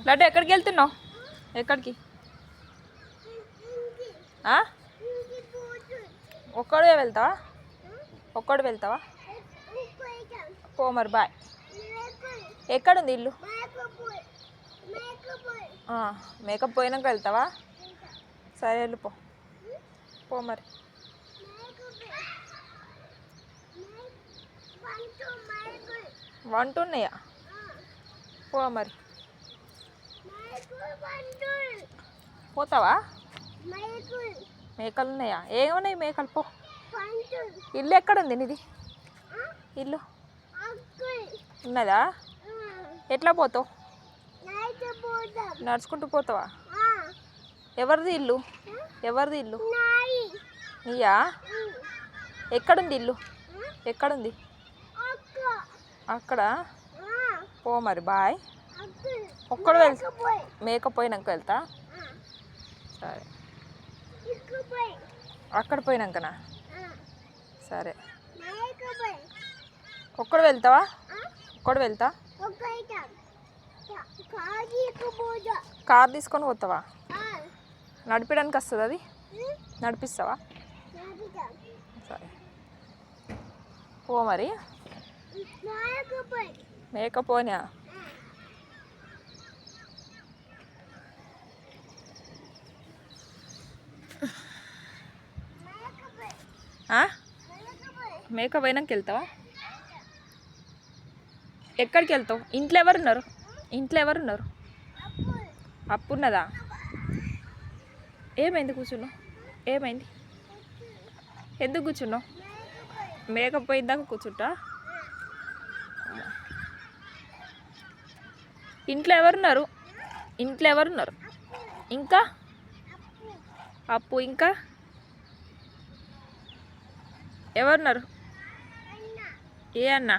లడ్డు ఎక్కడికి వెళ్తున్నావు? ఎక్కడికి? ఒక్కడే వెళ్తావా? ఒక్కడు వెళ్తావా? పో మరి బాయ్. ఎక్కడుంది ఇల్లు? మేకప్ పోయినాక వెళ్తావా? సరే వెళ్ళిపో. పో మరి. వంటున్నాయా? పో మరి. పోతావా? మేకలు ఉన్నాయా? ఏమున్నాయి మేకలు? పో. ఇల్లు ఎక్కడుంది నీది? ఇల్లు ఉన్నదా? ఎట్లా పోతావు? నడుచుకుంటూ పోతావా? ఎవరిది ఇల్లు? ఎవరిది ఇల్లు? నీయా? ఎక్కడుంది ఇల్లు? ఎక్కడుంది? అక్కడ. పో మరి బాయ్. ఒక్కడు వెళ్తా. మేకప్ పోయినాక వెళ్తా. సరే. అక్కడ పోయినాకనా? సరే. ఒక్కడు వెళ్తావా? ఒక్కడు వెళ్తా. కార్ తీసుకొని పోతావా? నడిపడానికి వస్తుంది అది? నడిపిస్తావా? సరే పో మరి. మేకప్ పోయినా? మేకప్ పోయినాక వెళ్తావా? ఎక్కడికి వెళ్తావు? ఇంట్లో ఎవరున్నారు? ఇంట్లో ఎవరున్నారు? అప్పు ఉన్నదా? ఏమైంది కూర్చున్నావు? ఏమైంది? ఎందుకు కూర్చున్నావు? మేకప్ పోయిందాక కూర్చుంటా? ఇంట్లో ఎవరున్నారు? ఇంట్లో ఎవరున్నారు? ఇంకా అప్పు. ఇంకా ఎవరున్నారు? ఏ అన్న?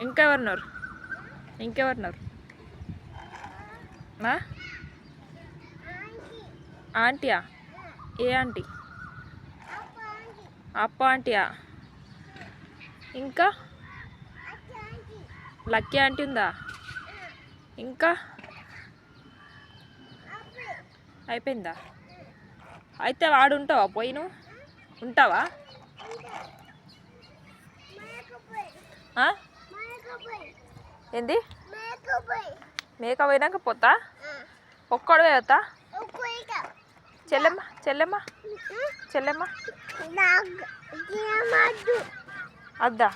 ఇంకెవరున్నారు? ఇంకెవరున్నారు? ఆంటీయా? ఏ ఆంటీ? అప్ప ఆంటీయా? ఇంకా లక్కీ ఆంటీ ఉందా? ఇంకా అయిపోయిందా? అయితే వాడు ఉంటావా? పోయి నువ్వు ఉంటావా? ఏంది? మేకప్ పోయినాక పోతా? ఒక్కడు పోతా? చెల్లెమ్మ చెల్లెమ్మ చెల్లెమ్మ అద్దా?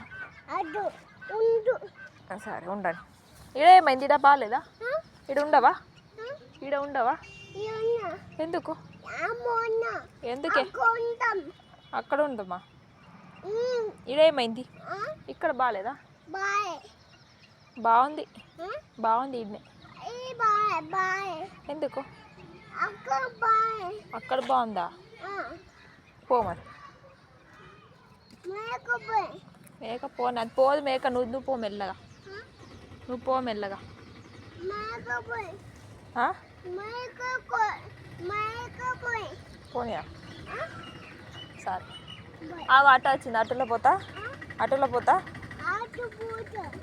సరే ఉండండి. ఈడేమైంది? ఈడ బాగాలేదా? ఈడ ఉండవా? ఈడ ఉండవా? ఎందుకు? ఎందుకే? అక్కడ ఉందమ్మా. ఈడేమైంది? ఇక్కడ బాగాలేదా? బాగుంది. బాగుంది ఈడనే. ఎందుకు? అక్కడ బాగుందా? పో మరి. మేక పోను. అది పోదు మేక. నువ్వు పో మెల్లగా. నువ్వు పో మెల్లగా. పోనీయా? సరే. ఆటో వచ్చింది. ఆటోలో పోతా. ఆటోలో పోతా.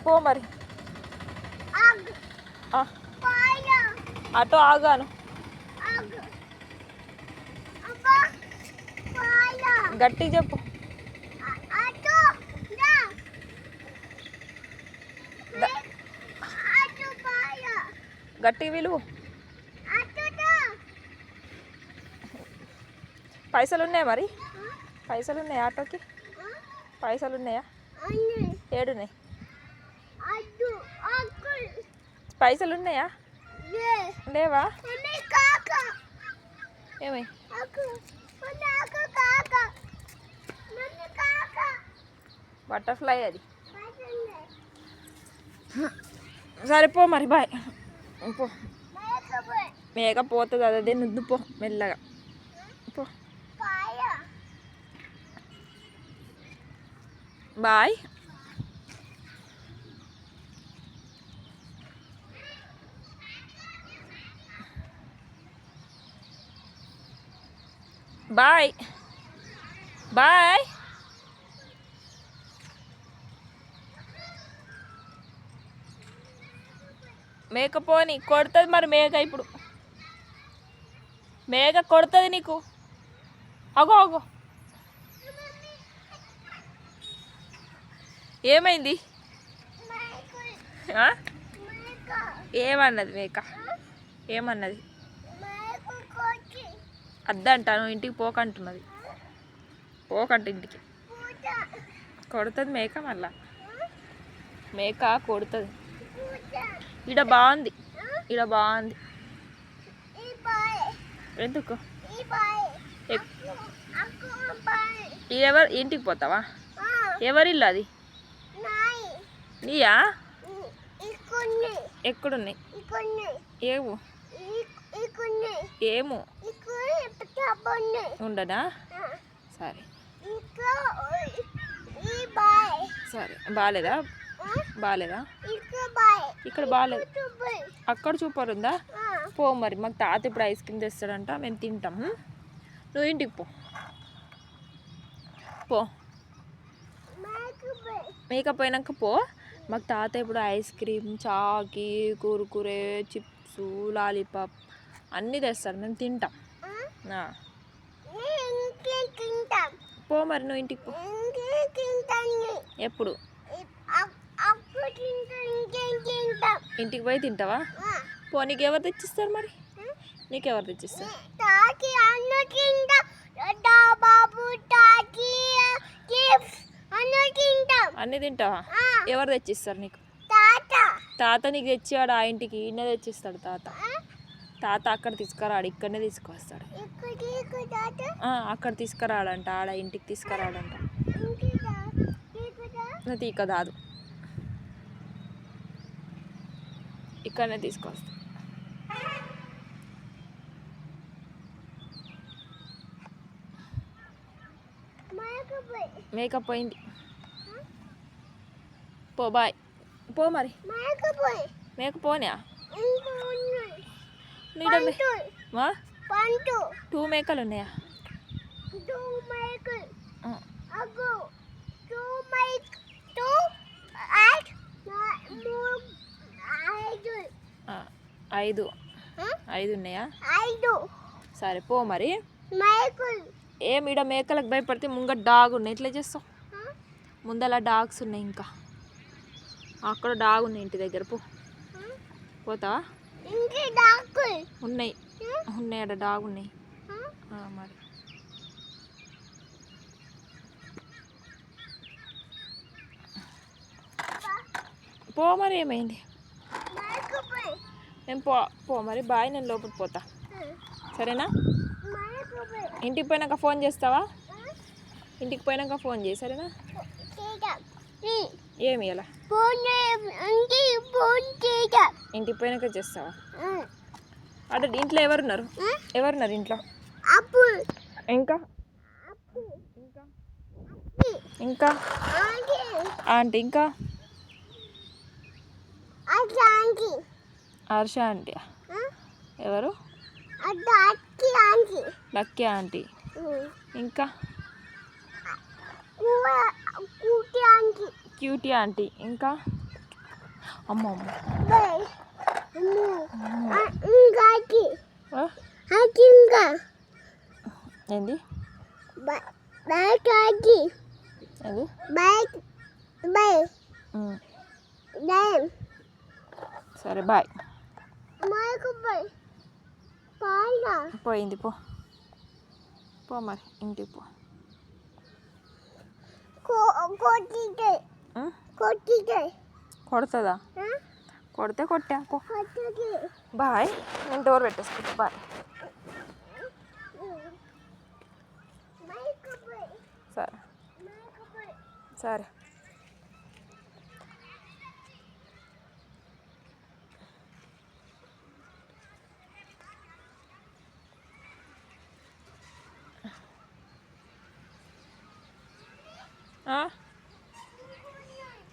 పో మరి. ఆటో ఆగాను. గట్టిగా చెప్పు. గట్టిగా విలువ. పైసలు ఉన్నాయా మరి? పైసలు ఉన్నాయా ఆటోకి? పైసలు ఉన్నాయా? ఏడున్నాయి? పైసలు ఉన్నాయా? లేవా? ఏమై? బటర్ఫ్లై అది. సరే పో మరి బాయ్. పో. మేకప్ పోతుంది అదే. నువ్వు పో మెల్లగా. పో బాయ్. Bye bye. మేక పోని కొడుతుంది మరి మేక ఇప్పుడు మేక కొడుతుంది నీకు అగో అగో ఏమైంది ఏమన్నది మేక ఏమన్నది అద్దంటాను ఇంటికి పోకంటున్నది పోకంట ఇంటికి కొడుతుంది మేక మళ్ళా మేక కొడుతుంది ఈడ బాగుంది ఈడ బాగుంది ఎందుకు ఎవరు ఇంటికి పోతావా ఎవరిల్లు అది నీయా ఎక్కడున్నాయి ఏమో ఏమో ఉండనా సరే సరే బాగాలేదా బాగాలేదా ఇక్కడ బాగాలేదు అక్కడ సూపర్ ఉందా పో మరి మాకు తాత ఇప్పుడు ఐస్ క్రీమ్ తెస్తాడంట మేము తింటాం నువ్వు ఇంటికి పో పో మేకప్ పోయినాక పో మాకు తాత ఇప్పుడు ice cream Chaki Kurkure chips lollipop అన్నీ తెస్తాడు మేము తింటాం పో మరి నువ్వు ఇంటికి పో ఎప్పుడు ఇంటికి పోయి తింటావా పో నీకెవరు తెచ్చిస్తారు మరి నీకెవరు తెచ్చిస్తారు అన్నీ తింటావా ఎవరు తెచ్చిస్తారు నీకు తాత నీకు తెచ్చాడు ఆ ఇంటికి ఈయన తెచ్చిస్తాడు తాత తాత అక్కడ తీసుకురాడు ఇక్కడనే తీసుకొస్తాడు అక్కడ తీసుకురాడంట ఆడ ఇంటికి తీసుకురాడంట తీక దాదు ఇక్కడనే తీసుకొస్తా మేకప్ పోయింది పో బాయ్ పో మరి మేక పోనా టూ మేకలు ఉన్నాయా ఐదు ఉన్నాయా సరే పో మరి ఏమి ఈడ మేకలకు భయపడితే ముంగట డాగ్ ఉన్నాయి ఎట్లా చేస్తావు ముందలా డాగ్స్ ఉన్నాయి ఇంకా అక్కడ డాగ్ ఉన్నాయి ఇంటి దగ్గర పో పోతావా ఉన్నాయి ఉన్నాయి అక్కడ డాగ్ ఉన్నాయి మరి పో మరి ఏమైంది నేను పో మరి బాయ్ నేను లోపలికి పోతా సరేనా ఇంటికి పోయినాక ఫోన్ చేస్తావా ఇంటికి పోయినాక ఫోన్ చేయి సరేనా ఏమి ఇలా ఇంటికి పోయినాక చేస్తావా అటు ఇంట్లో ఎవరున్నారు ఇంట్లో ఇంకా ఇంకా ఆంటీ ఇంకా హర్ష ఆంటీ ఎవరు లక్కీ ఆంటీ ఇంకా క్యూటీ ఆంటీ ఇంకా అమ్మ ఏంది సరే బాయ్ పోయింది పో మరి ఇంటికి పో కొడుతుందా కొడితే కొట్టా పో బాయ్ నేను డోర్ పెట్టేసుకుంటా బాయ్ సరే సరే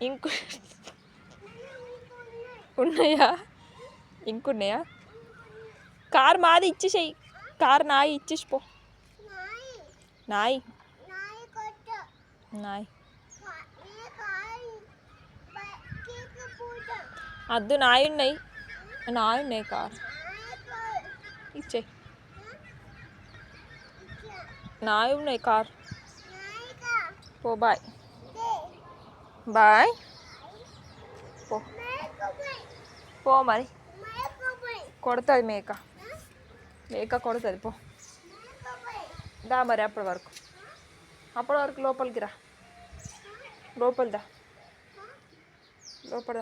ఇంకు ఉన్నాయా ఇంకున్నాయా కార్ మాది ఇచ్చేసేయి కార్ నాయి ఇచ్చేసి పో నాయి అద్దు నాయి ఉన్నాయి నాయి ఉన్నాయి కార్ ఇచ్చే నాయి ఉన్నాయి కార్ పో బాయ్ బాయ్ పో పో మరి కొడుతుంది మేక మేక కొడుతుంది పో దా మరి అప్పటి వరకు లోపలికి రా లోపలిదా లోపల